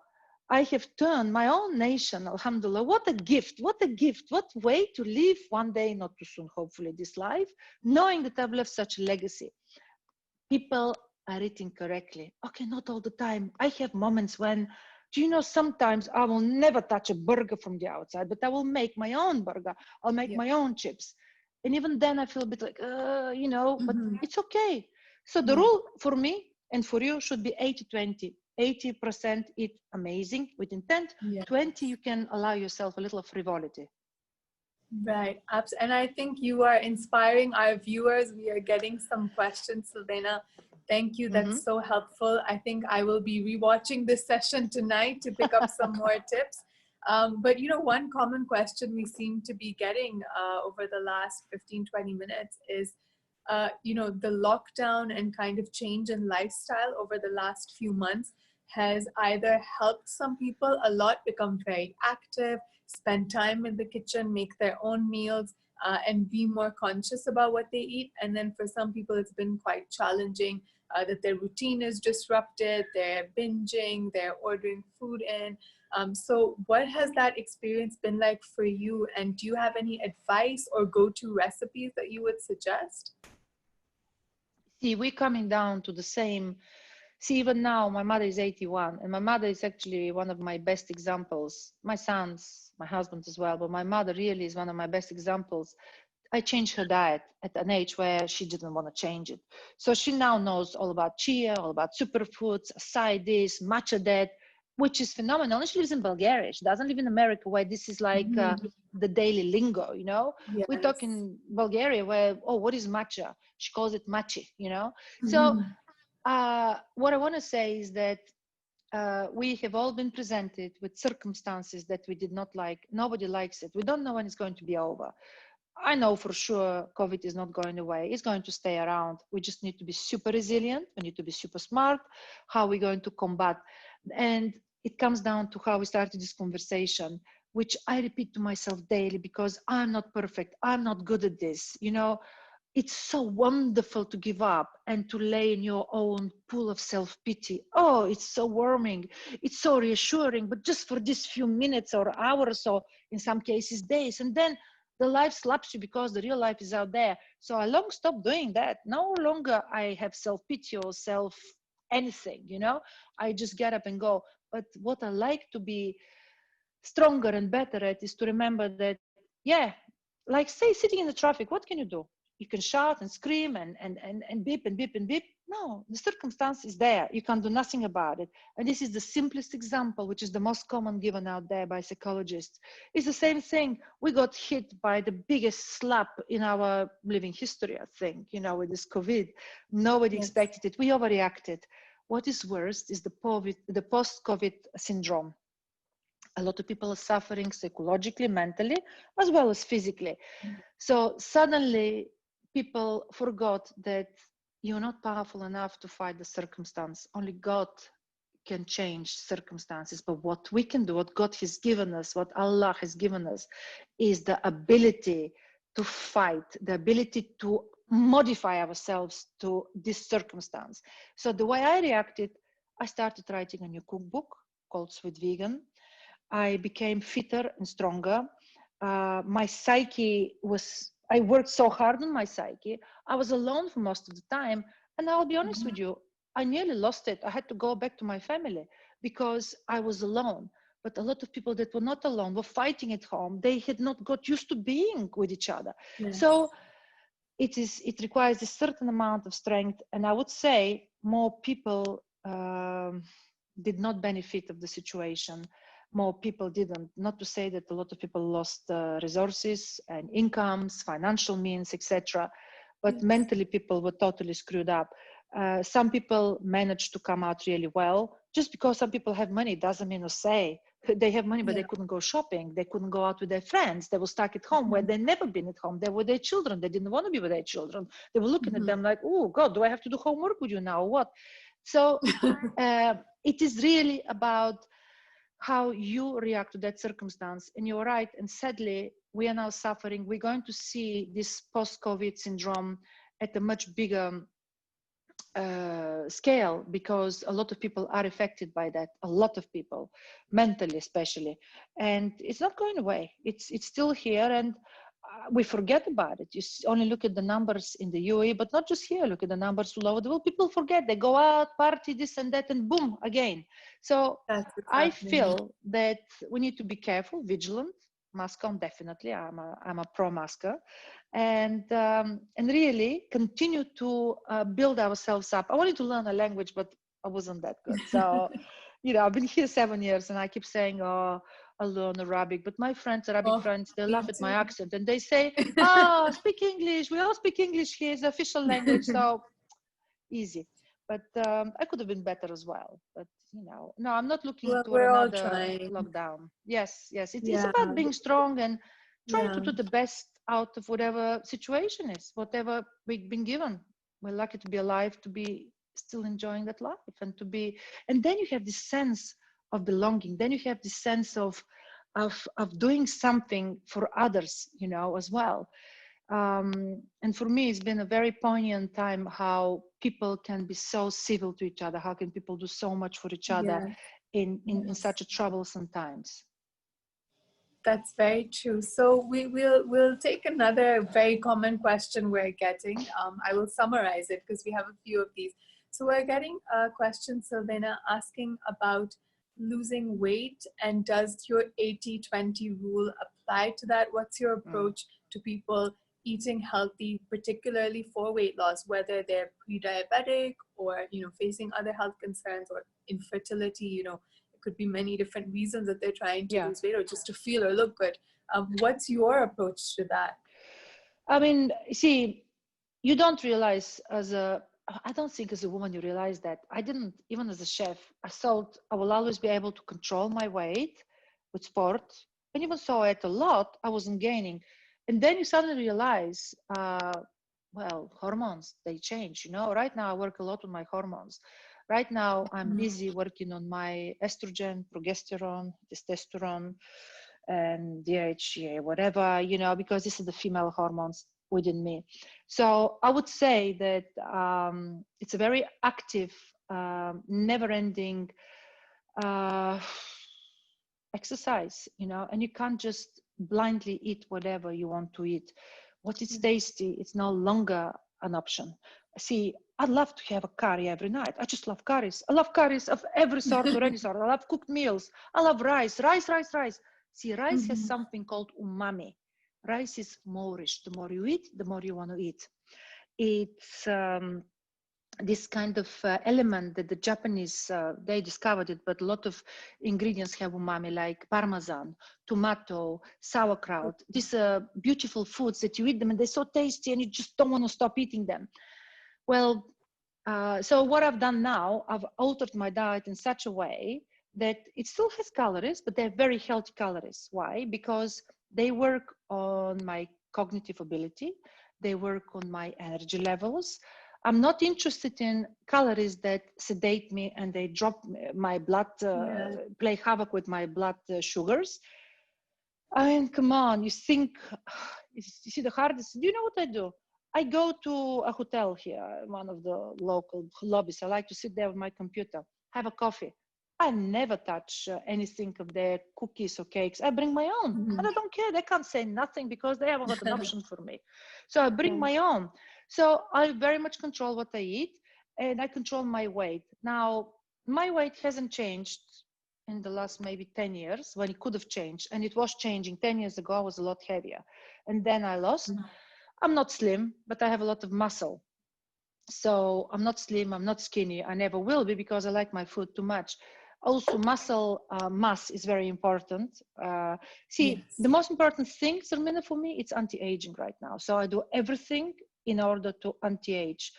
I have turned my own nation, alhamdulillah, what a gift, what a gift, what way to live one day, not too soon, hopefully, this life, knowing that I've left such a legacy. People are eating correctly. Okay, not all the time. I have moments when, do you know, sometimes I will never touch a burger from the outside, but I will make my own burger. I'll make my own chips. And even then I feel a bit like, you know, but it's okay. So the rule for me and for you should be 80-20. 80% eat amazing with intent. 20, you can allow yourself a little of frivolity. Right. And I think you are inspiring our viewers. We are getting some questions, Silvena. Thank you. That's so helpful. I think I will be rewatching this session tonight to pick up some more tips. But, you know, one common question we seem to be getting over the last 15-20 minutes is, you know, the lockdown and kind of change in lifestyle over the last few months has either helped some people a lot become very active, spend time in the kitchen, make their own meals, and be more conscious about what they eat. And then for some people, it's been quite challenging that their routine is disrupted, they're binging, they're ordering food in. So what has that experience been like for you? And do you have any advice or go-to recipes that you would suggest? See, we're coming down to the same See, even now, my mother is 81, and my mother is actually one of my best examples. My sons, my husband as well, but my mother really is one of my best examples. I changed her diet at an age where she didn't want to change it. So she now knows all about chia, all about superfoods, acai this, matcha that, which is phenomenal. And she lives in Bulgaria. She doesn't live in America where this is like the daily lingo, you know? Yes. We talk in Bulgaria where, oh, what is matcha? She calls it machi, you know? So what I want to say is that we have all been presented with circumstances that we did not like. Nobody likes it. We don't know when it's going to be over. I know for sure COVID is not going away. It's going to stay around. We just need to be super resilient. We need to be super smart. How are we going to combat? And it comes down to how we started this conversation, which I repeat to myself daily because I'm not perfect. I'm not good at this. You know, it's so wonderful to give up and to lay in your own pool of self-pity. Oh, it's so warming. It's so reassuring, but just for these few minutes or hours or in some cases days. And then the life slaps you because the real life is out there. So I long stopped doing that. No longer I have self-pity or self anything, you know, I just get up and go. But what I like to be stronger and better at is to remember that, yeah, like say sitting in the traffic, what can you do? You can shout and scream and beep and beep and beep. No, the circumstance is there. You can do nothing about it. And this is the simplest example, which is the most common given out there by psychologists. It's the same thing. We got hit by the biggest slap in our living history, I think, you know, with this COVID. Nobody expected it. We overreacted. What is worst is the post-COVID syndrome. A lot of people are suffering psychologically, mentally, as well as physically. So suddenly people forgot that you're not powerful enough to fight the circumstance. Only God can change circumstances. But what we can do, what God has given us, what Allah has given us, is the ability to fight, the ability to modify ourselves to this circumstance. So the way I reacted, I started writing a new cookbook called Sweet Vegan. I became fitter and stronger. My psyche was, I worked so hard on my psyche. I was alone for most of the time. And I'll be honest with you, I nearly lost it. I had to go back to my family because I was alone. But a lot of people that were not alone were fighting at home. They had not got used to being with each other. So it requires a certain amount of strength. And I would say more people did not benefit of the situation. More people didn't. Not to say that a lot of people lost resources and incomes, financial means, etc. But mentally, people were totally screwed up. Some people managed to come out really well. Just because some people have money doesn't mean to say they have money, but they couldn't go shopping. They couldn't go out with their friends. They were stuck at home where they'd never been at home. They were their children. They didn't want to be with their children. They were looking at them like, oh, God, do I have to do homework with you now or what? So it is really about how you react to that circumstance. And you're right. And sadly, we are now suffering. We're going to see this post-COVID syndrome at a much bigger scale because a lot of people are affected by that. A lot of people, mentally especially. And it's not going away. It's still here. And we forget about it. You only look at the numbers in the UAE, but not just here. Look at the numbers all over the world. People forget. They go out, party, this and that, and boom, again. So I feel that we need to be careful, vigilant. Mask on, definitely. I'm a pro-masker, and really continue to build ourselves up. I wanted to learn a language, but I wasn't that good. So, you know, I've been here 7 years, and I keep saying, oh, I'll learn Arabic. But my friends, Arabic friends, they laugh at my accent and they say, oh, speak English. We all speak English here. It's the official language. So easy. But I could have been better as well. But, you know, no, I'm not looking for another lockdown. Yes. It's about being strong and trying to do the best out of whatever situation is, whatever we've been given. We're lucky to be alive, to be still enjoying that life and then you have this sense of belonging. Then you have this sense of doing something for others, you know, as well. And for me, it's been a very poignant time how people can be so civil to each other. How can people do so much for each other in such a troublesome times? That's very true. So we'll take another very common question we're getting. I will summarize it because we have a few of these. So we're getting a question, Silvena, asking about losing weight, and does your 80-20 rule apply to that? What's your approach to people eating healthy, particularly for weight loss, whether they're pre-diabetic or, facing other health concerns or infertility? It could be many different reasons that they're trying to lose weight or just to feel or look good. What's your approach to that? I mean, see, you don't realize I don't think as a woman you realize that. I didn't, even as a chef, I thought I will always be able to control my weight with sport. And even though I ate a lot, I wasn't gaining. And then you suddenly realize, well, hormones, they change. Right now I work a lot on my hormones. Right now I'm busy working on my estrogen, progesterone, testosterone, and DHEA, whatever, because this is the female hormones within me. So I would say that it's a very active, never-ending exercise, and you can't just blindly eat whatever you want to eat. What is tasty, it's no longer an option. See, I'd love to have a curry every night. I just love curries. I love curries of every sort or any sort. I love cooked meals. I love rice. See, rice has something called umami. Rice is more rich. The more you eat, the more you want to eat. It's this kind of element that the Japanese, they discovered it, but a lot of ingredients have umami, like parmesan, tomato, sauerkraut. These beautiful foods that you eat them and they're so tasty and you just don't want to stop eating them. Well, so what I've done now, I've altered my diet in such a way that it still has calories, but they're very healthy calories. Why? Because they work on my cognitive ability. They work on my energy levels. I'm not interested in calories that sedate me and they drop my blood, play havoc with my blood sugars. I mean, come on, you think, you see the hardest, do you know what I do? I go to a hotel here, one of the local lobbies. I like to sit there with my computer, have a coffee. I never touch anything of their cookies or cakes. I bring my own and I don't care. They can't say nothing because they haven't got an option for me. So I bring my own. So I very much control what I eat and I control my weight. Now, my weight hasn't changed in the last maybe 10 years when it could have changed. And it was changing. 10 years ago, I was a lot heavier. And then I lost. I'm not slim, but I have a lot of muscle. So I'm not slim, I'm not skinny. I never will be because I like my food too much. Also, muscle mass is very important. The most important thing, Silvena, for me, it's anti-aging right now. So I do everything in order to anti-age.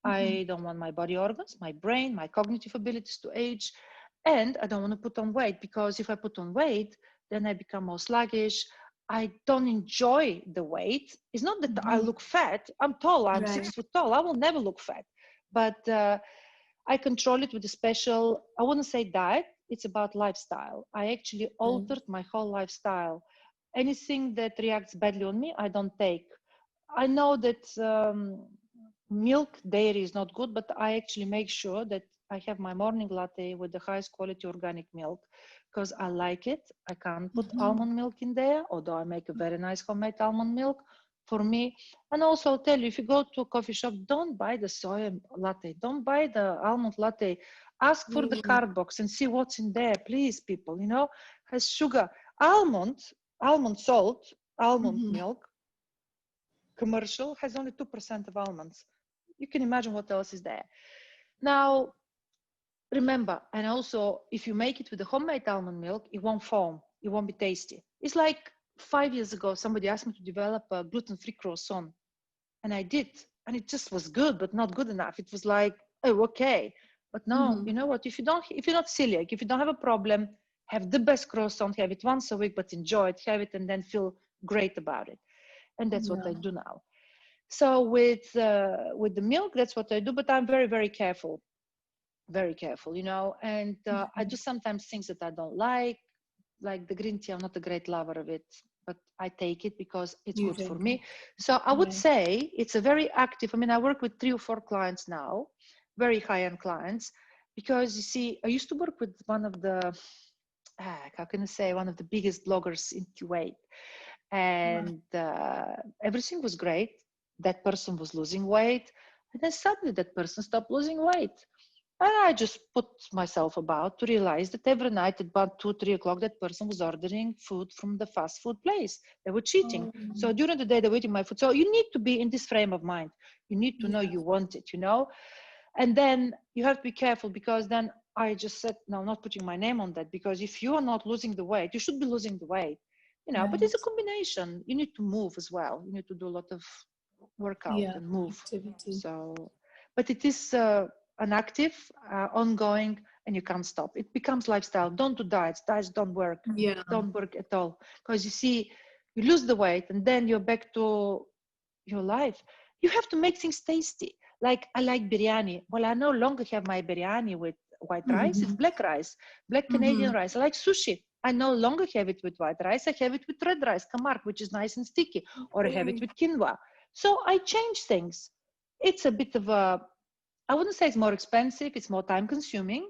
I don't want my body organs, my brain, my cognitive abilities to age. And I don't want to put on weight because if I put on weight, then I become more sluggish. I don't enjoy the weight. It's not that I look fat. I'm tall. I'm 6 foot tall. I will never look fat. But I control it with a special, I wouldn't say diet. It's about lifestyle. I actually altered my whole lifestyle. Anything that reacts badly on me, I don't take. I know that milk, dairy is not good, but I actually make sure that I have my morning latte with the highest quality organic milk because I like it. I can't put almond milk in there, although I make a very nice homemade almond milk for me. And also I'll tell you, if you go to a coffee shop, don't buy the soy latte. Don't buy the almond latte. Ask for the card box and see what's in there. Please, people, has sugar. Almond salt, almond milk, commercial, has only 2% of almonds. You can imagine what else is there. Now, remember, and also, if you make it with the homemade almond milk, it won't foam. It won't be tasty. It's like 5 years ago, somebody asked me to develop a gluten-free croissant. And I did. And it just was good, but not good enough. It was like, oh, okay. But no, you know what? If you're not celiac, if you don't have a problem, have the best croissant, have it once a week, but enjoy it, have it, and then feel great about it. And that's what I do now. So with the milk, that's what I do. But I'm very, very careful. Very careful, and I do sometimes things that I don't like the green tea. I'm not a great lover of it, but I take it because it's good for me. So I would say it's a very active, I work with 3 or 4 clients now, very high-end clients, because you see, I used to work with one of the, one of the biggest bloggers in Kuwait, and everything was great. That person was losing weight. And then suddenly that person stopped losing weight. And I just put myself about to realize that every night at about 2, 3 o'clock, that person was ordering food from the fast food place. They were cheating. So during the day, they were eating my food. So you need to be in this frame of mind. You need to know you want it, you know? And then you have to be careful, because then I just said, no, not putting my name on that, because if you are not losing the weight, you should be losing the weight, you know, but it's a combination. You need to move as well. You need to do a lot of workout and move. Activity. So, but it is an active, ongoing, and you can't stop. It becomes lifestyle. Don't do diets. Diets don't work. Don't work at all. Because you see, you lose the weight and then you're back to your life. You have to make things tasty. Like I like biryani. Well, I no longer have my biryani with white rice. It's black rice, black Canadian rice. I like sushi. I no longer have it with white rice. I have it with red rice, camargue, which is nice and sticky, or I have it with quinoa. So I change things. It's a bit of a, I wouldn't say it's more expensive. It's more time consuming.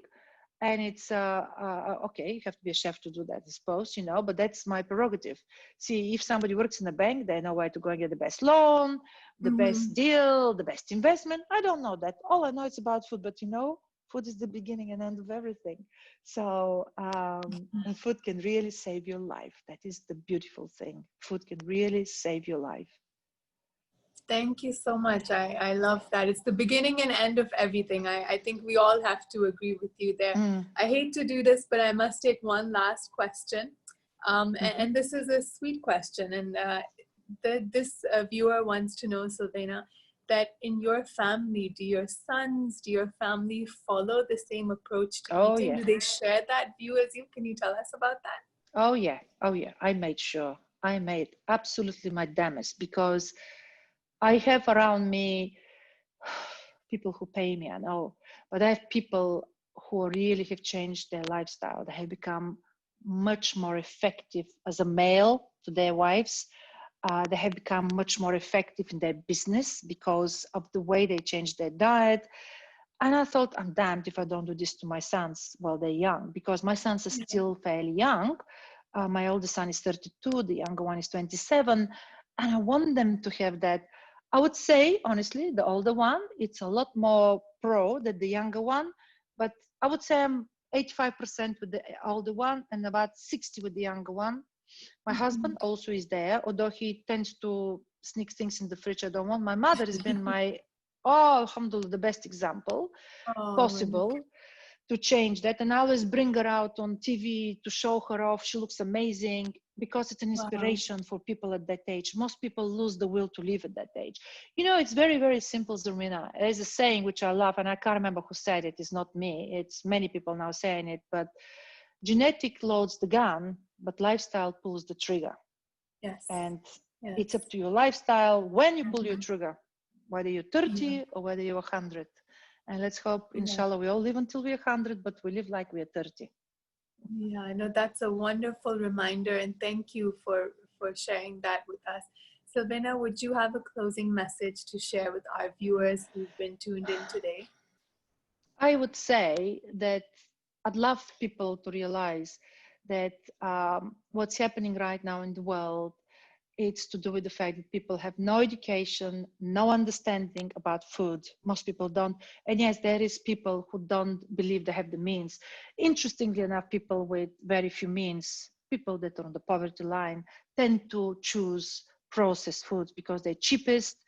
And it's, okay, you have to be a chef to do that, I suppose, you know, but that's my prerogative. See, if somebody works in a bank, they know where to go and get the best loan, the best deal, the best investment. I don't know that. All I know is about food, but you know, food is the beginning and end of everything. So, and food can really save your life. That is the beautiful thing. Food can really save your life. Thank you so much. I love that. It's the beginning and end of everything. I think we all have to agree with you there. I hate to do this, but I must take one last question. And this is a sweet question. And this viewer wants to know, Silvena, that in your family, do your sons, do your family follow the same approach to eating? Do they share that view as you? Can you tell us about that? Oh, yeah. Oh, yeah. I made sure. I made absolutely my damnest, because I have around me people who pay me, I know, but I have people who really have changed their lifestyle. They have become much more effective as a male to their wives. They have become much more effective in their business because of the way they changed their diet. And I thought, I'm damned if I don't do this to my sons while they're young, because my sons are still fairly young. My oldest son is 32, the younger one is 27, and I want them to have that. I would say, honestly, the older one, it's a lot more pro than the younger one, but I would say I'm 85% with the older one and about 60 with the younger one. My husband also is there, although he tends to sneak things in the fridge I don't want. My mother has been my, alhamdulillah, the best example possible to change that. And I always bring her out on TV to show her off. She looks amazing, because it's an inspiration for people at that age. Most people lose the will to live at that age. You know, it's very, very simple, Zarmina. There's a saying which I love, and I can't remember who said it. It's not me. It's many people now saying it, but genetic loads the gun, but lifestyle pulls the trigger. And it's up to your lifestyle when you pull your trigger, whether you're 30 or whether you're 100. And let's hope, inshallah, we all live until we're 100, but we live like we're 30. Yeah, I know that's a wonderful reminder, and thank you for sharing that with us. Silvena, would you have a closing message to share with our viewers who've been tuned in today? I would say that I'd love people to realize that what's happening right now in the world, it's to do with the fact that people have no education, no understanding about food. Most people don't. And yes, there is people who don't believe they have the means. Interestingly enough, people with very few means, people that are on the poverty line, tend to choose processed foods because they're cheapest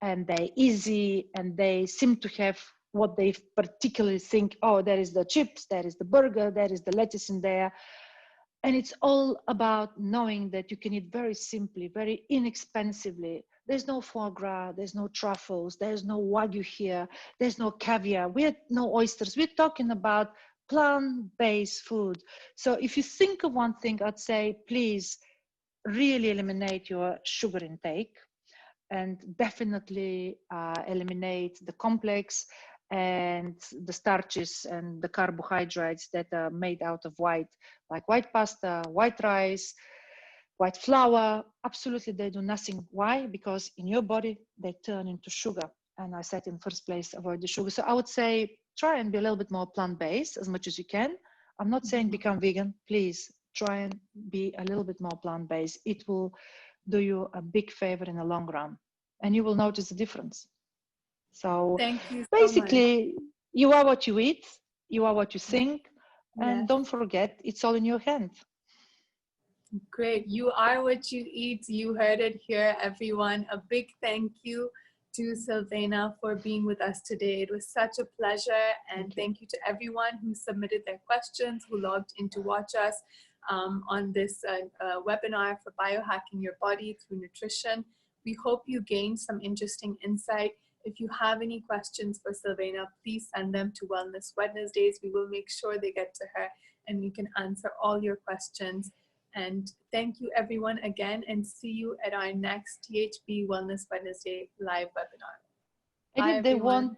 and they're easy, and they seem to have what they particularly think, oh, there is the chips, there is the burger, there is the lettuce in there. And it's all about knowing that you can eat very simply, very inexpensively. There's no foie gras, there's no truffles, there's no wagyu here, there's no caviar, we have no oysters. We're talking about plant-based food. So if you think of one thing, I'd say, please really eliminate your sugar intake, and definitely eliminate the complex and the starches and the carbohydrates that are made out of white, like white pasta, white rice, white flour. Absolutely, they do nothing. Why? Because in your body, they turn into sugar. And I said in first place, avoid the sugar. So I would say, try and be a little bit more plant-based as much as you can. I'm not saying become vegan. Please try and be a little bit more plant-based. It will do you a big favor in the long run, and you will notice the difference. So Thank you so much. basically, you are what you eat, you are what you think, and Yes. don't forget, it's all in your hands. Great. You are what you eat. You heard it here, everyone. A big thank you to Silvena for being with us today. It was such a pleasure. And thank you to everyone who submitted their questions, who logged in to watch us on this webinar for biohacking your body through nutrition. We hope you gained some interesting insight. If you have any questions for Silvena, please send them to Wellness Wednesdays. We will make sure they get to her and we can answer all your questions. And thank you everyone again, and see you at our next THB Wellness Wednesday live webinar. And Bye if they everyone. want,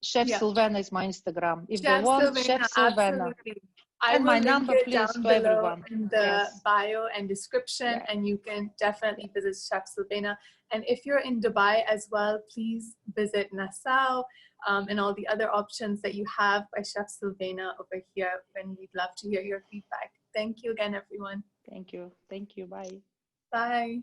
Chef Yeah. Silvena is my Instagram. If they Chef want, Chef Silvena, Silvena. absolutely. I And will my link number, it please, down to below everyone. in the Yes. bio and description, Yeah. and you can definitely visit Chef Silvena. And if you're in Dubai as well, please visit Nassau and all the other options that you have by Chef Silvena over here, and we'd love to hear your feedback. Thank you again, everyone. Thank you. Thank you. Bye. Bye.